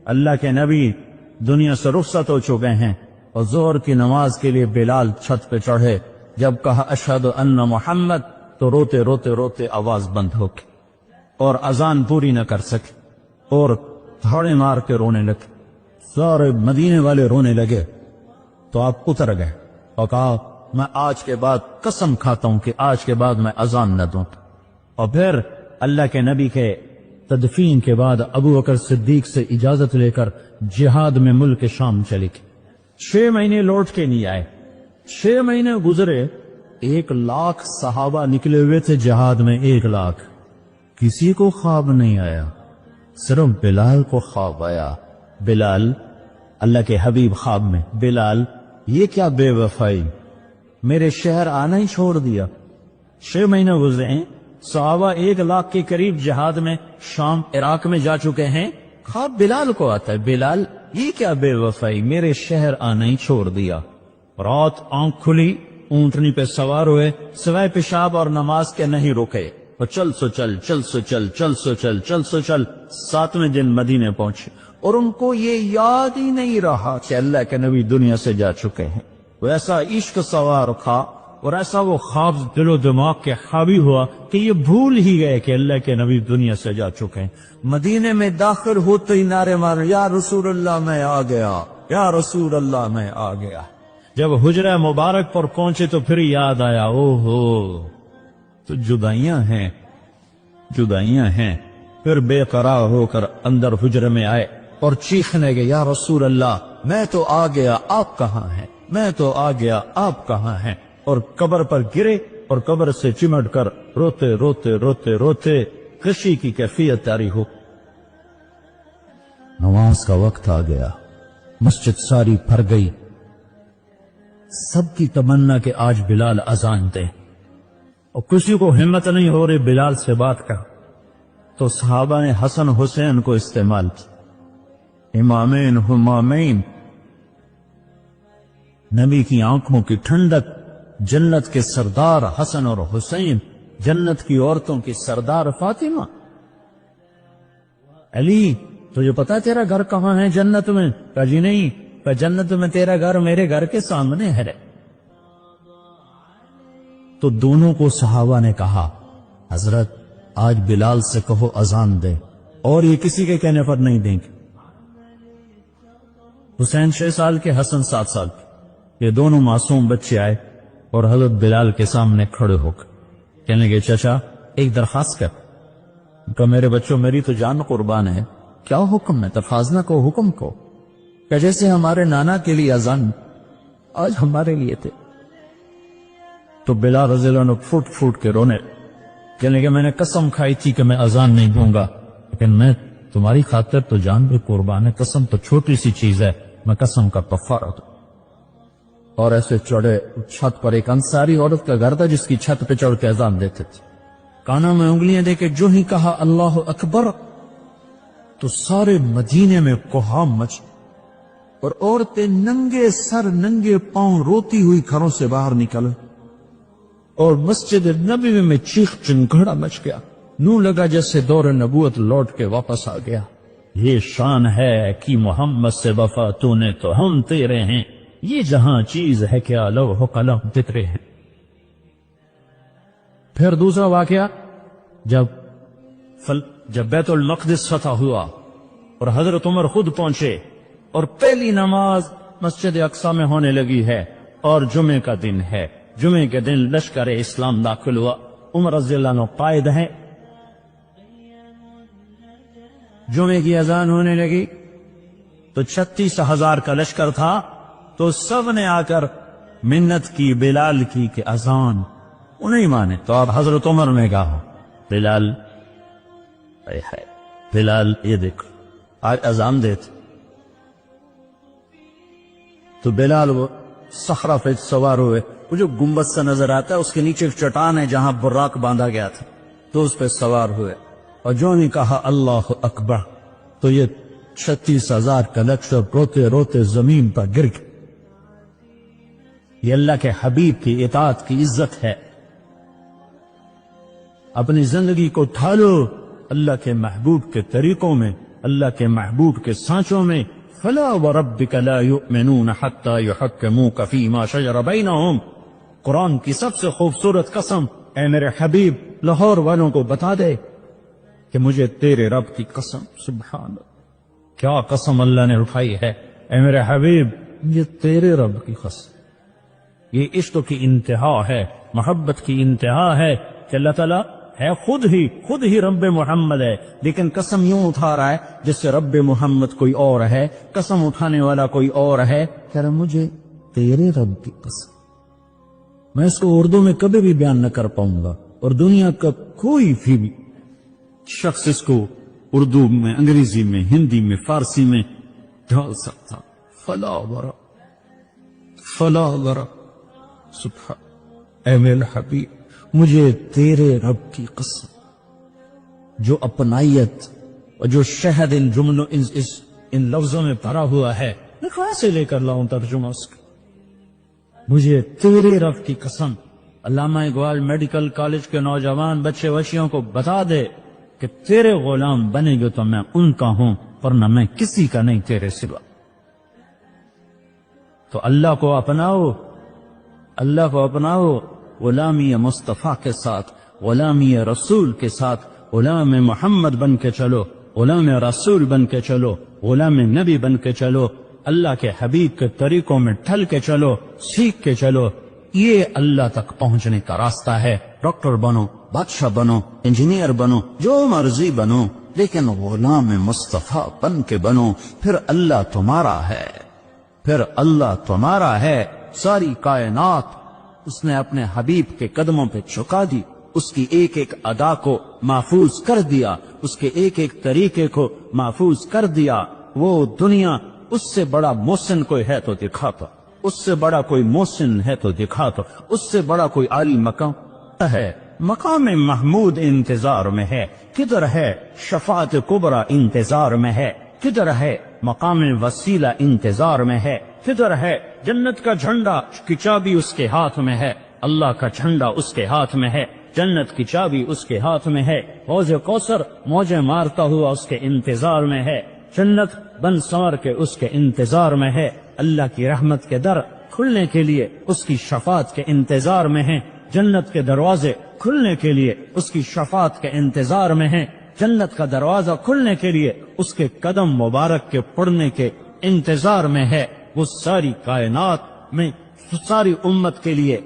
اللہ کے نبی دنیا سے رخصت ہو چکے ہیں اور ظہر کی نماز کے لیے بلال چھت پہ چڑھے، جب کہا اشہد ان محمد تو روتے روتے روتے آواز بند ہو گئی اور اذان پوری نہ کر سکے اور دھاڑے مار کے رونے لگے، سارے مدینے والے رونے لگے تو آپ اتر گئے اور کہا میں آج کے بعد قسم کھاتا ہوں کہ آج کے بعد میں اذان نہ دوں۔ اور پھر اللہ کے نبی کے تدفین کے بعد ابو بکر صدیق سے اجازت لے کر جہاد میں ملک شام چلے گئے۔ 6 مہینے لوٹ کے نہیں آئے، 6 مہینے گزرے، 1,00,000 صحابہ نکلے ہوئے تھے جہاد میں، 1,00,000 کسی کو خواب نہیں آیا، صرف بلال کو خواب آیا۔ بلال، اللہ کے حبیب خواب میں، بلال یہ کیا بے وفائی، میرے شہر آنا ہی چھوڑ دیا۔ 6 مہینے گزرے ہیں، صحابہ 1,00,000 کے قریب جہاد میں شام عراق میں جا چکے ہیں، خواب بلال کو آتا ہے، بلال یہ کیا بے وفائی، میرے شہر آنا ہی چھوڑ دیا۔ رات آنکھ کھلی، اونٹنی پہ سوار ہوئے، سوائے پیشاب اور نماز کے نہیں رکے، اور چل سو چل، چل سو چل، چل سو چل، چل سو چل، 7ویں دن مدینے پہنچے اور ان کو یہ یاد ہی نہیں رہا کہ اللہ کے نبی دنیا سے جا چکے ہیں۔ وہ ایسا عشق سوار تھا اور ایسا وہ خواب دل و دماغ کے حاوی ہوا کہ یہ بھول ہی گئے کہ اللہ کے نبی دنیا سے جا چکے ہیں۔ مدینے میں داخل ہوتے ہی نعرے مارے، یا رسول اللہ میں آ گیا، یا رسول اللہ میں آ گیا۔ جب حجرہ مبارک پر پہنچے تو پھر یاد آیا، او ہو تو جدائیاں ہیں، جدائیاں ہیں۔ پھر بے قرار ہو کر اندر حجرے میں آئے اور چیخنے گئے، یا رسول اللہ میں تو آ گیا، آپ کہاں ہیں، میں تو آ گیا، آپ کہاں ہیں، اور قبر پر گرے اور قبر سے چمٹ کر روتے روتے روتے روتے خوشی کی کیفیت جاری ہو۔ نماز کا وقت آ گیا، مسجد ساری بھر گئی، سب کی تمنا کہ آج بلال اذان دے، اور کسی کو ہمت نہیں ہو رہی بلال سے بات کر، تو صحابہ نے حسن حسین کو استعمال کیا، امامین ہمامین، نبی کی آنکھوں کی ٹھنڈک، جنت کے سردار حسن اور حسین، جنت کی عورتوں کی سردار فاطمہ۔ علی تجھے پتا تیرا گھر کہاں ہے جنت میں؟ کہا جی نہیں، کہا جنت میں تیرا گھر میرے گھر کے سامنے ہے۔ تو دونوں کو صحابہ نے کہا حضرت آج بلال سے کہو اذان دے، اور یہ کسی کے کہنے پر نہیں دیں گے۔ حسین 6 سال کے، حسن 7 سال کے، یہ دونوں معصوم بچے آئے اور حضرت بلال کے سامنے کھڑے ہو کر کہنے لگے، چچا ایک درخواست کر۔ کہ میرے بچوں میری تو جان قربان ہے، کیا حکم ہے؟ تفاض نہ کو، حکم کو، کہ جیسے ہمارے نانا کے لیے اذان آج ہمارے لیے تھے۔ تو بلال رضی اللہ عنہ پھوٹ پھوٹ کے رونے، کہنے لگے میں نے قسم کھائی تھی کہ میں اذان نہیں دوں گا، لیکن میں تمہاری خاطر تو جان بھی قربان ہے، قسم تو چھوٹی سی چیز ہے، میں قسم کا کفارہ دوں۔ اور ایسے چڑھے چھت پر، ایک انصاری عورت کا گھر تھا جس کی چھت پہ چڑھ کے اذان دیتے تھے، کانوں میں انگلیاں دے کے جو ہی کہا اللہ اکبر تو سارے مدینے میں کوہام مچ، اور عورتیں ننگے سر ننگے پاؤں روتی ہوئی گھروں سے باہر نکل، اور مسجد نبوی میں چیخ چنگھڑا مچ گیا، نو لگا جیسے دور نبوت لوٹ کے واپس آ گیا۔ یہ شان ہے کہ محمد سے وفا تو نے تو ہم تیرے ہیں، یہ جہاں چیز ہے کیا لوح قلم تترے ہیں۔ پھر دوسرا واقعہ، جب بیت المقدس فتح ہوا اور حضرت عمر خود پہنچے اور پہلی نماز مسجد اقصی میں ہونے لگی ہے اور جمعے کا دن ہے، جمعے کے دن لشکر اسلام داخل ہوا، عمر رضی اللہ عنہ قائد ہیں، جمعے کی اذان ہونے لگی تو 36,000 کا لشکر تھا، تو سب نے آ کر منت کی بلال کی کہ اذان، وہ نہیں مانے، تو اب حضرت عمر نے کہا بلال، بلال یہ دیکھو آج اذان دیتے، تو بلال وہ صخرہ پہ سوار ہوئے، وہ جو گنبد سے نظر آتا ہے اس کے نیچے ایک چٹان ہے جہاں براق باندھا گیا تھا، تو اس پہ سوار ہوئے، اور جو نے کہا اللہ اکبر تو یہ 36,000 کا لشکر روتے روتے زمین پر گر گئے۔ یہ اللہ کے حبیب کی اطاعت کی عزت ہے۔ اپنی زندگی کو ڈھالو اللہ کے محبوب کے طریقوں میں، اللہ کے محبوب کے سانچوں میں فلا وربک لا یؤمنون حتی یحکموک فیما شجر بینہم، قرآن کی سب سے خوبصورت قسم، اے میرے حبیب لاہور والوں کو بتا دے کہ مجھے تیرے رب کی قسم، سبحان اللہ، کیا قسم اللہ نے اٹھائی ہے، اے میرے حبیب یہ تیرے رب کی قسم۔ یہ عشق کی انتہا ہے، محبت کی انتہا ہے کہ اللہ تعالیٰ ہے خود ہی رب محمد ہے، لیکن قسم یوں اٹھا رہا ہے جس سے رب محمد کوئی اور ہے، قسم اٹھانے والا کوئی اور ہے، کہہ رہا مجھے تیرے رب کی قسم۔ میں اس کو اردو میں کبھی بھی بیان نہ کر پاؤں گا، اور دنیا کا کوئی بھی شخص اس کو اردو میں، انگریزی میں، ہندی میں، فارسی میں ڈھال سکتا۔ فلا ورا سبحان، اے میرے حبیب مجھے تیرے رب کی قسم، جو اپنائیت اور جو شہد ان جملوں ان لفظوں میں بھرا ہوا ہے، میں کہاں سے لے کر لاؤں ترجمہ اس کا؟ مجھے تیرے رب کی قسم۔ علامہ اقبال میڈیکل کالج کے نوجوان بچے وچیوں کو بتا دے کہ تیرے غلام بنے گے تو میں ان کا ہوں، ورنہ میں کسی کا نہیں تیرے سوا۔ تو اللہ کو اپناؤ، غلامی مصطفیٰ کے ساتھ، غلامی رسول کے ساتھ، غلام محمد بن کے چلو، غلام رسول بن کے چلو، غلام نبی بن کے چلو، اللہ کے حبیب کے طریقوں میں ڈھل کے چلو، سیکھ کے چلو۔ یہ اللہ تک پہنچنے کا راستہ ہے۔ ڈاکٹر بنو، بادشاہ بنو، انجینئر بنو، جو مرضی بنو، لیکن غلام مصطفیٰ بن کے بنو، پھر اللہ تمہارا ہے۔ ساری کائنات اس نے اپنے حبیب کے قدموں پہ جھکا دی، اس کی ایک ایک ادا کو محفوظ کر دیا، اس کے ایک ایک طریقے کو محفوظ کر دیا۔ وہ دنیا اس سے بڑا محسن کوئی ہے تو دکھاتا، اس سے بڑا کوئی محسن ہے تو دکھاتا، اس سے بڑا کوئی عالی مقام ہے۔ مقام محمود انتظار میں ہے، کدھر ہے شفاعت کبریٰ انتظار میں ہے، کدھر ہے مقام وسیلہ انتظار میں ہے، کدھر ہے جنت کا جھنڈا کی چابی اس کے ہاتھ میں ہے، اللہ کا جھنڈا اس کے ہاتھ میں ہے، جنت کی چابی اس کے ہاتھ میں ہے، حوض کوثر موجیں مارتا ہوا اس کے انتظار میں ہے، جنت بن سنور کے اس کے انتظار میں ہے، اللہ کی رحمت کے در کھلنے کے لیے اس کی شفاعت کے انتظار میں ہیں، جنت کے دروازے کھلنے کے لیے اس کی شفاعت کے انتظار میں ہیں، جنت کا دروازہ کھلنے کے لیے اس کے قدم مبارک کے پڑنے کے انتظار میں ہے۔ وہ ساری کائنات میں ساری امت کے لیے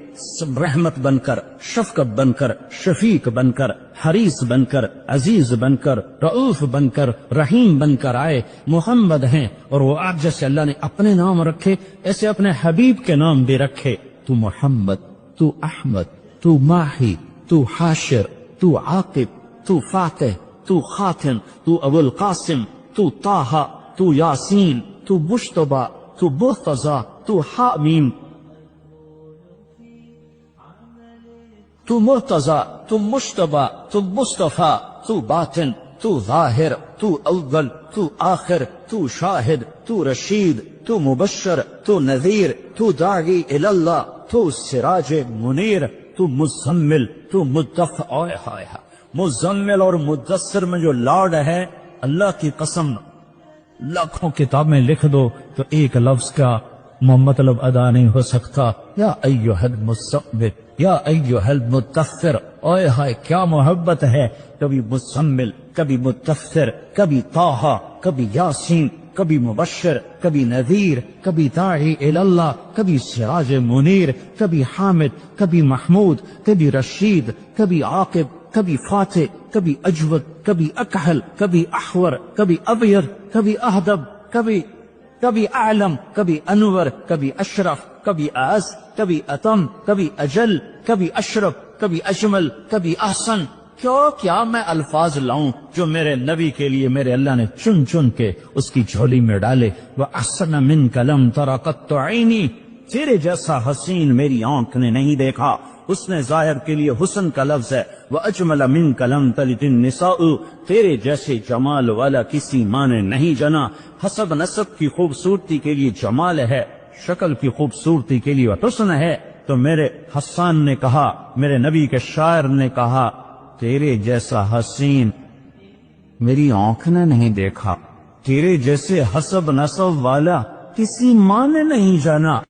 رحمت بن کر، شفقت بن کر، شفیق بن کر، حریص بن کر، عزیز بن کر، رؤوف بن کر، رحیم بن کر آئے، محمد ہیں۔ اور وہ آج جیسے اللہ نے اپنے نام رکھے ایسے اپنے حبیب کے نام بھی رکھے۔ تو محمد، تو احمد، تو ماہی، تو حاشر، تو عاقب، تو فاتح، تو خاتم، تو ابو القاسم، تو طٰہٰ، تو یاسین، تو مجتبیٰ، تو مرتضیٰ، تو حامیم، تو مرتضیٰ، تو مجتبیٰ، تو مصطفیٰ، تو باطن، تو ظاہر، تو اول، تو آخر، تو شاہد، تو رشید، تو مبشر، تو نذیر، تو داعی اللہ، تو سراج منیر، تو مزمل، تو مدثر۔ مزمل اور مدثر میں جو لاڈ ہے، اللہ کی قسم لاکھوں کتابیں لکھ دو تو ایک لفظ کا مطلب ادا نہیں ہو سکتا۔ یا ایھا المزمل، یا ایھا المدثر، اوئے ہائے کیا محبت ہے، کبھی مزمل، کبھی مدثر، کبھی طٰہٰ، کبھی یاسین، کبھی مبشر، کبھی نذیر، کبھی داعی اللہ، کبھی سراج منیر، کبھی حامد، کبھی محمود، کبھی رشید، کبھی عاقب، کبھی فاتح، کبھی اجود، کبھی اکحل، کبھی احور، کبھی ابیر، کبھی اہدب، کبھی اعلم، کبھی انور، کبھی اشرف، کبھی اعز، کبھی اتم، کبھی اجل، کبھی اشرف، کبھی اجمل، کبھی احسن۔ کیا میں الفاظ لاؤں جو میرے نبی کے لیے میرے اللہ نے چن چن کے اس کی جھولی میں ڈالے۔ وَأَحْسَنَ مِنْكَ لَمْ تَرَ قَطُّ عَيْنِي، تیرے جیسا حسین میری آنکھ نے نہیں دیکھا۔ اس نے ظاہر کے لیے حسن کا لفظ ہے۔ وَأَجْمَلَ مِنْكَ لَمْ تَلِدِ النِّسَاءُ، تیرے جیسے جمال والا کسی ماں نے نہیں جنا۔ حسب نسب کی خوبصورتی کے لیے جمال ہے، شکل کی خوبصورتی کے لیے حسن ہے۔ تو میرے حسان نے کہا، میرے نبی کے شاعر نے کہا، تیرے جیسا حسین میری آنکھ نے نہیں دیکھا۔ تیرے جیسے حسب نسب والا کسی ماں نے نہیں جانا۔